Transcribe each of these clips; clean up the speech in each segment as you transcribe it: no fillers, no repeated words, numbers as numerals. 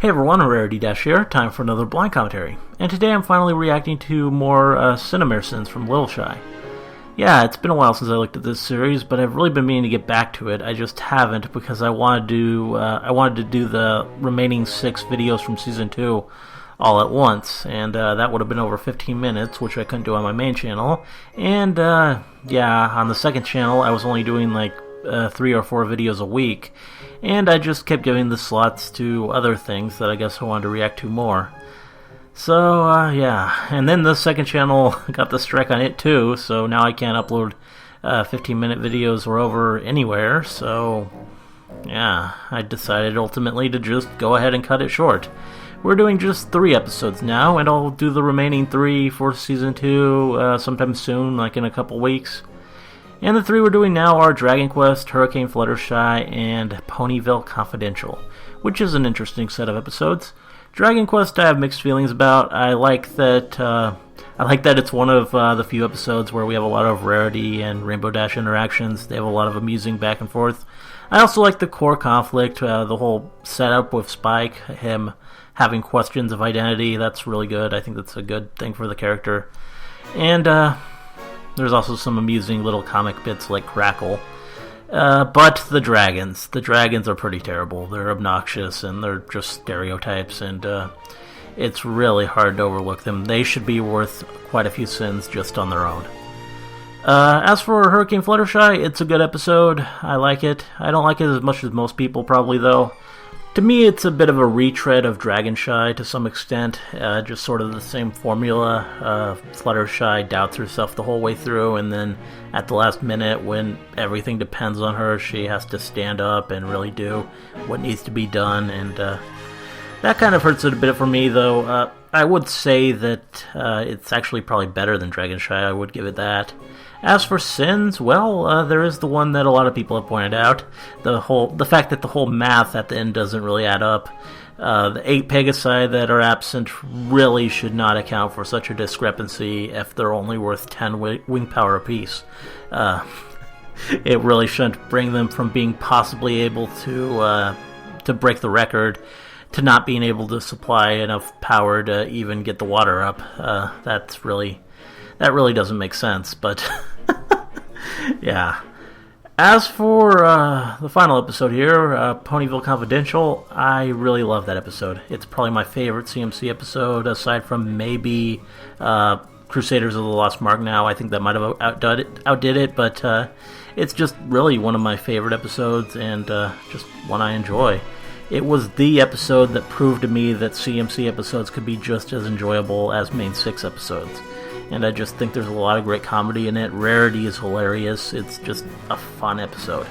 Hey everyone, Rarity Dash here, time for another blind commentary. And today I'm finally reacting to more Cinemare Sins from Littleshy. Yeah, it's been a while since I looked at this series, but I've really been meaning to get back to it. I just haven't because I wanted to do the remaining 6 videos from Season 2 all at once, and that would have been over 15 minutes, which I couldn't do on my main channel. And yeah, on the second channel I was only doing like 3 or 4 videos a week, and I just kept giving the slots to other things that I guess I wanted to react to more. So yeah, and then the second channel got the strike on it too, so now I can't upload 15-minute videos or over anywhere, so yeah, I decided ultimately to just go ahead and cut it short. We're doing just 3 episodes now, and I'll do the remaining 3 for Season 2 sometime soon, like in a couple weeks. And the 3 we're doing now are Dragon Quest, Hurricane Fluttershy, and Ponyville Confidential, which is an interesting set of episodes. Dragon Quest I have mixed feelings about. I like that it's one of the few episodes where we have a lot of Rarity and Rainbow Dash interactions. They have a lot of amusing back and forth. I also like the core conflict, the whole setup with Spike, him having questions of identity. That's really good. I think that's a good thing for the character. And there's also some amusing little comic bits like Crackle. But the dragons are pretty terrible. They're obnoxious and they're just stereotypes, and it's really hard to overlook them. They should be worth quite a few sins just on their own. As for Hurricane Fluttershy, it's a good episode. I like it. I don't like it as much as most people probably, though. To me, it's a bit of a retread of Dragonshy to some extent, just sort of the same formula. Fluttershy doubts herself the whole way through, and then at the last minute, when everything depends on her, she has to stand up and really do what needs to be done, and that kind of hurts it a bit for me, though. I would say that it's actually probably better than Dragonshy. I would give it that. As for Sins, well, there is the one that a lot of people have pointed out. The fact that the whole math at the end doesn't really add up. The 8 Pegasi that are absent really should not account for such a discrepancy if they're only worth 10 wing power apiece. It really shouldn't bring them from being possibly able to break the record to not being able to supply enough power to even get the water up. That really doesn't make sense, but yeah. As for the final episode here, Ponyville Confidential, I really love that episode. It's probably my favorite CMC episode, aside from maybe Crusaders of the Lost Mark now. I think that might have outdid it, but it's just really one of my favorite episodes, and just one I enjoy. It was the episode that proved to me that CMC episodes could be just as enjoyable as main 6 episodes. And I just think there's a lot of great comedy in it. Rarity is hilarious. It's just a fun episode.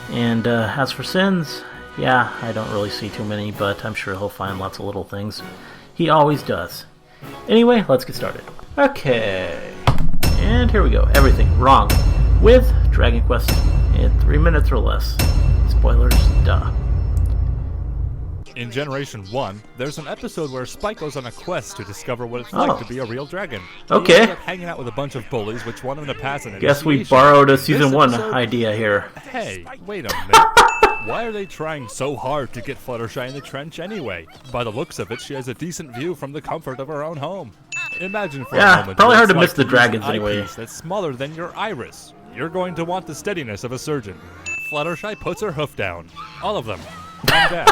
And as for Sins, yeah, I don't really see too many, but I'm sure he'll find lots of little things. He always does. Anyway, let's get started. Okay, and here we go. Everything wrong with Dragon Quest in 3 minutes or less. Spoilers, duh. In Generation 1, there's an episode where Spike goes on a quest to discover what it's like to be a real dragon. Okay. He ends up hanging out with a bunch of bullies, which want him to pass an Guess we initiation. borrowed a Season 1 episode, idea here. Hey, wait a minute. Why are they trying so hard to get Fluttershy in the trench anyway? By the looks of it, she has a decent view from the comfort of her own home. Imagine for a moment probably hard to what miss it's the like dragons use an anyway. eyepiece that's smaller than your iris. You're going to want the steadiness of a surgeon. Fluttershy puts her hoof down. All of them. And dash.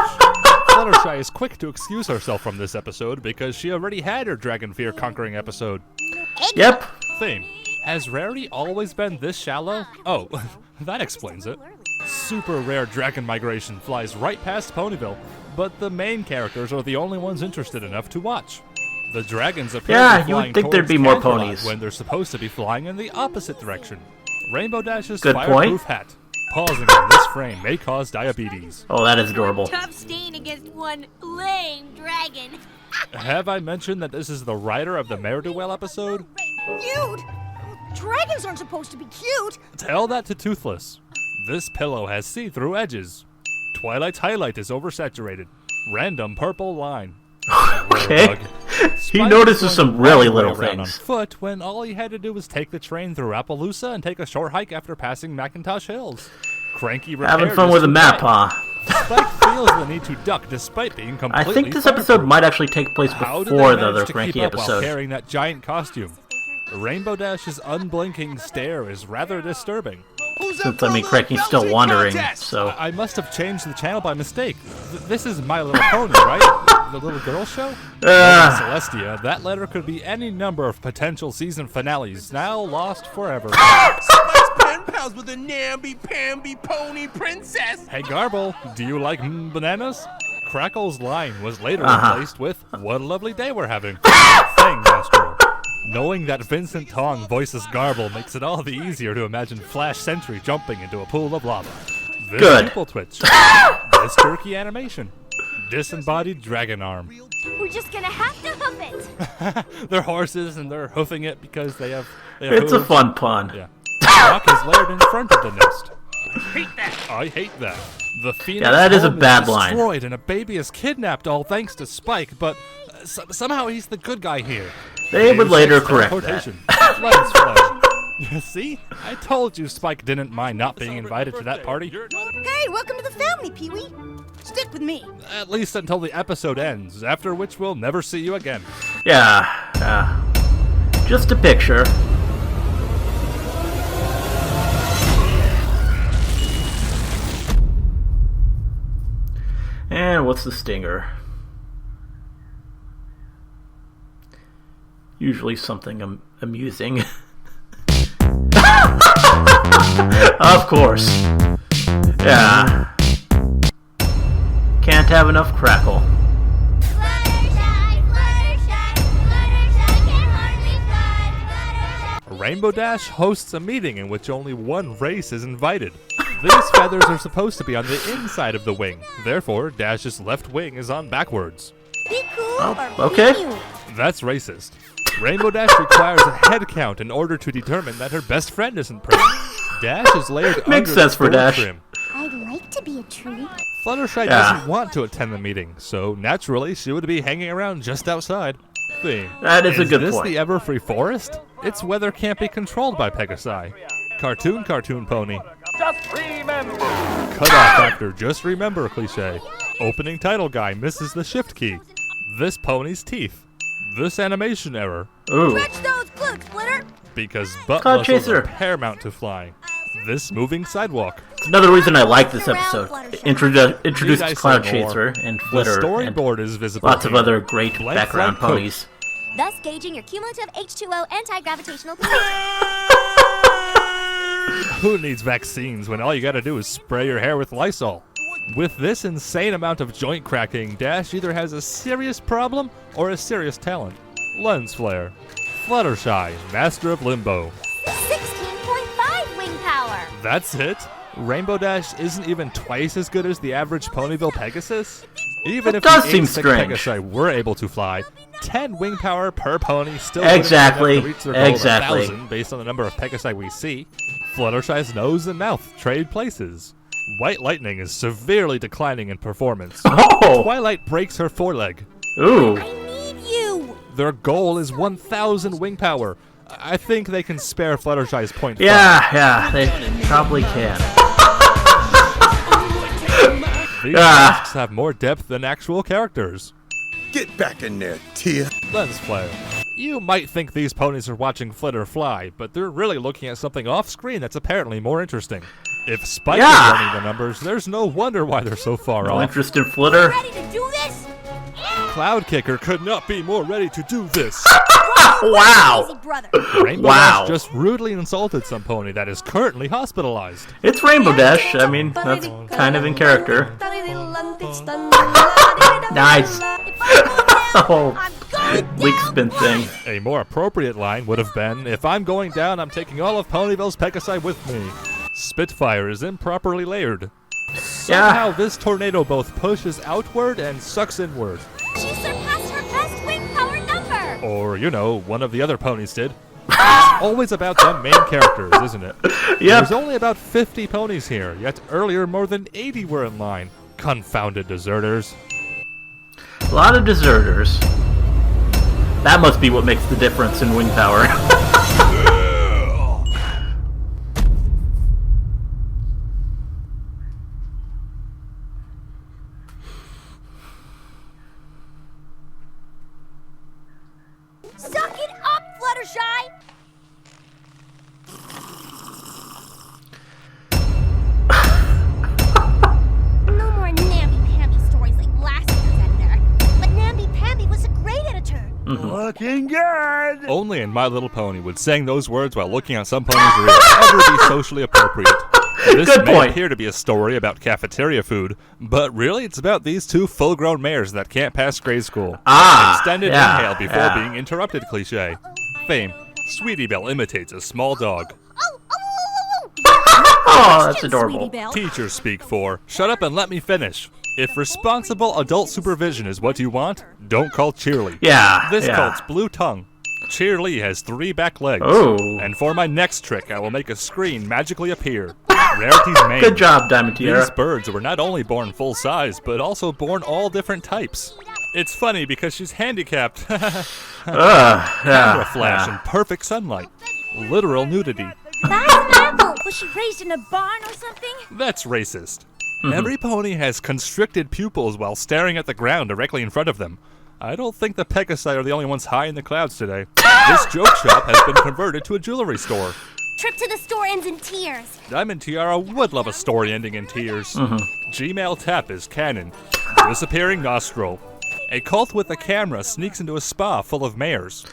Fluttershy is quick to excuse herself from this episode because she already had her Dragon Fear conquering episode. Yep. Theme. Has Rarity always been this shallow? Oh, that explains it. Super rare dragon migration flies right past Ponyville, but the main characters are the only ones interested enough to watch. The dragons appear to be you would flying think there'd towards be more Canterlot ponies. when they're supposed to be flying in the opposite direction. Rainbow Dash's Good fireproof point. hat. Pausing on this frame may cause diabetes. Oh, that is adorable. Tough stain against one lame dragon. Have I mentioned that this is the writer of the Mare-do-Well episode? Cute? Dragons aren't supposed to be cute. Tell that to Toothless. This pillow has see-through edges. Twilight's highlight is oversaturated. Random purple line. Okay. He notices some really little things. On foot when all he had to do was take the train through Appaloosa and take a short hike after passing Macintosh Hills. Cranky Having fun with a map, huh? Spike feels the need to duck despite being completely I think this fireproof. episode might actually take place How did before they the manage other to Cranky keep up while episode. carrying that giant costume? Rainbow Dash's unblinking stare is rather disturbing. Since, I mean, Cranky's still wandering, so... I must have changed the channel by mistake. This is My Little Pony, right? The little girl show? Celestia, that letter could be any number of potential season finales, now lost forever. Spike's pen pals with a namby-pamby pony princess. Hey Garble, do you like bananas? Crackle's line was later replaced with, what a lovely day we're having. Thing, Master. Knowing that Vincent Tong voices Garble makes it all the easier to imagine Flash Sentry jumping into a pool of lava. This Good. nipple twitch. This jerky animation. Disembodied dragon arm. We're just gonna have to hoof it. They're horses and they're hoofing it because they have It's a hooves. fun pun. Yeah. Rock is layered in front of the nest. I hate that. The Phoenix Yeah, that is a home bad line. destroyed and a baby is kidnapped, all thanks to Spike. But somehow he's the good guy here. They would later Here's correct quotation. that. Lens flare. See, I told you Spike didn't mind not being invited to that party. Hey, welcome to the family, Pee-wee. Stick with me. At least until the episode ends, after which we'll never see you again. Yeah. Just a picture. And what's the stinger? Usually something amusing. Of course. Yeah. Can't have enough crackle. Fluttershy, Fluttershy, Fluttershy can hardly fly. Fluttershy. Rainbow Dash hosts a meeting in which only one race is invited. These feathers are supposed to be on the inside of the wing. Therefore, Dash's left wing is on backwards. Be cool Oh, or okay. be you. That's racist. Rainbow Dash requires a head count in order to determine that her best friend isn't present. Dash is layered Makes under sense the for door Dash. trim. I'd like to be a tree. Fluttershy Yeah. doesn't want to attend the meeting, so naturally she would be hanging around just outside. Theme. That is a good this point. the Everfree Forest? Its weather can't be controlled by Pegasi. Cartoon pony. Just remember. Cut off after just remember cliche. Opening title guy misses the shift key. This pony's teeth. This animation error. Ooh. Stretch those glutes, Splitter. Because butt Cloud muscles chaser. are paramount to flying. This moving sidewalk. It's another reason I like this episode. Fluttershy. Introduces Need I Cloud say more? Chaser and The Flitter and storyboard is visible lots of here. other great Blank background flight ponies. Thus gauging your cumulative H2O anti-gravitational potential. Who needs vaccines when all you gotta do is spray your hair with Lysol? With this insane amount of joint cracking, Dash either has a serious problem or a serious talent. Lens flare. Fluttershy, master of limbo. 16.5 wing power. That's it? Rainbow Dash isn't even twice as good as the average Ponyville Pegasus? Even That if does the seem 8-stick strange. Pegasi were able to fly, 10 wing power per pony still Exactly, wouldn't be enough to reach their goal exactly. of 1,000 based on the number of Pegasi we see. Fluttershy's nose and mouth trade places. White Lightning is severely declining in performance. Oh! Twilight breaks her foreleg. Ooh. I need you. Their goal is 1,000 wing power. I think they can spare Fluttershy's point. Yeah, they probably can. These Ah. masks have more depth than actual characters. Get back in there, Tia. Lens flare. You might think these ponies are watching Flitter fly, but they're really looking at something off-screen that's apparently more interesting. If Spike Yeah. is running the numbers, there's no wonder why they're so far No off. interest in Flitter? Ready to do this? Cloud Kicker could not be more ready to do this. Easy, Wow! brother. Rainbow Wow. Dash just rudely insulted some pony that is currently hospitalized. It's Rainbow Dash. I mean, that's kind of in character. Nice. Oh, leak spin thing. A more appropriate line would have been, if I'm going down, I'm taking all of Ponyville's Pegasi with me. Spitfire is improperly layered. Somehow this tornado both pushes outward and sucks inward. She surpassed her best wing power number. Or, you know, one of the other ponies did. It's always about them main characters, isn't it? Yep. There's only about 50 ponies here, yet earlier more than 80 were in line. Confounded deserters. A lot of deserters. That must be what makes the difference in wing power. looking good. Only in My Little Pony would saying those words while looking at some pony's rear ever be socially appropriate. This Good may point. appear to be a story about cafeteria food, but really it's about these two full-grown mares that can't pass grade school. Extended inhale before being interrupted cliché. Fame. Sweetie Belle imitates a small dog. Oh, that's adorable. Teachers speak for, shut up and let me finish. If responsible adult supervision is what you want, don't call Cheerly. Yeah. This yeah. cult's blue tongue. Cheerly has 3 back legs. Oh. And for my next trick, I will make a screen magically appear. Rarity's mane. Good job, Diamond Tiara. These birds were not only born full size, but also born all different types. It's funny because she's handicapped. Camera flash in perfect sunlight. Literal nudity. That's an apple. Was she raised in a barn or something? That's racist. Every pony has constricted pupils while staring at the ground directly in front of them. I don't think the Pegasi are the only ones high in the clouds today. This joke shop has been converted to a jewelry store. Trip to the store ends in tears. Diamond Tiara would love a story ending in tears. Gmail tap is canon. Disappearing nostril. A cult with a camera sneaks into a spa full of mares.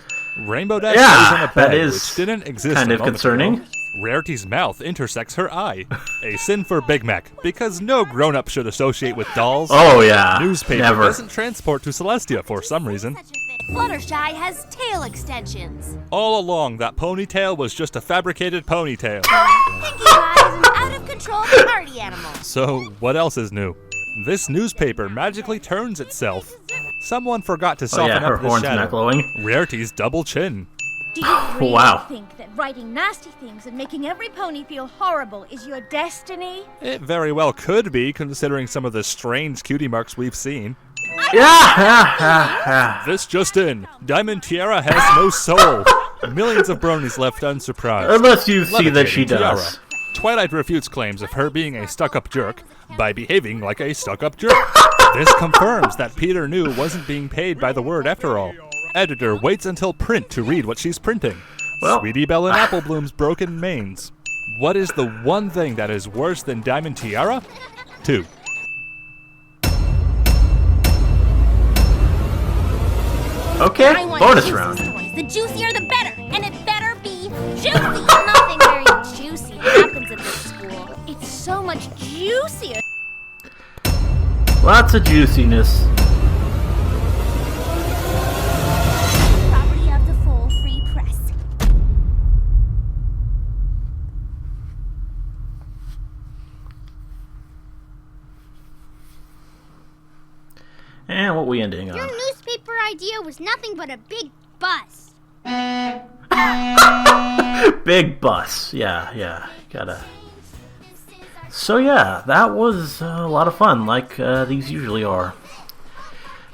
Rainbow Dash lays on a that bed is which didn't exist kind a of moment concerning. ago. Rarity's mouth intersects her eye. A sin for Big Mac, because no grown-up should associate with dolls. Oh, yeah. Newspaper Never. doesn't transport to Celestia for some reason. Fluttershy has tail extensions. All along, that ponytail was just a fabricated ponytail. Pinkie Pie is an out-of-control party animal. So, what else is new? This newspaper magically turns itself. Someone forgot to Oh, soften yeah, her up the horn's shadow. not glowing. Rarity's double chin. Do you really Wow. think that writing nasty things and making every pony feel horrible is your destiny? It very well could be, considering some of the strange cutie marks we've seen. Yeah. This just in. Diamond Tiara has no soul. Millions of bronies left unsurprised. Unless you see that she Levitating does. Tiara. Twilight refutes claims of her being a stuck-up jerk by behaving like a stuck-up jerk. This confirms that Peter knew wasn't being paid by the word after all. Editor waits until print to read what she's printing. Well- Sweetie Belle and Apple Bloom's broken manes. What is the one thing that is worse than Diamond Tiara? 2. Okay, I want bonus juicy round. stories. The juicier the better, and it better be juicy. Nothing very juicy happens at this school. It's so much juicier. Lots of juiciness. Property of the full free press. And what we ending on? Your newspaper idea was nothing but a big bust. Big bus. Yeah. Gotta. So yeah, that was a lot of fun, like these usually are.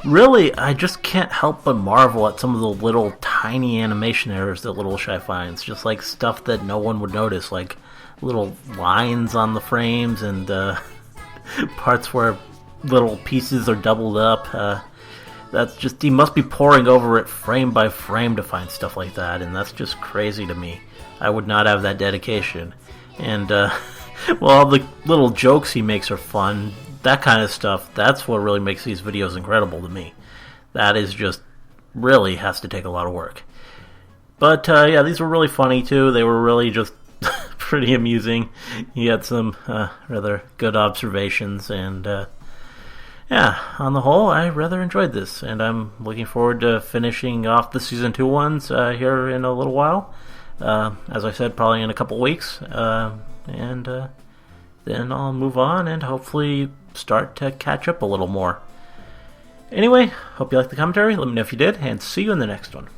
Really, I just can't help but marvel at some of the little tiny animation errors that Littleshy finds. Just like stuff that no one would notice, like little lines on the frames and parts where little pieces are doubled up. That's just, he must be poring over it frame by frame to find stuff like that, and that's just crazy to me. I would not have that dedication. And, well, the little jokes he makes are fun. That kind of stuff, that's what really makes these videos incredible to me. That is just, really has to take a lot of work. But, yeah, these were really funny, too. They were really just pretty amusing. He had some rather good observations, and, yeah, on the whole, I rather enjoyed this, and I'm looking forward to finishing off the Season 2 ones here in a little while. As I said, probably in a couple weeks, and then I'll move on and hopefully start to catch up a little more. Anyway, hope you liked the commentary. Let me know if you did, and see you in the next one.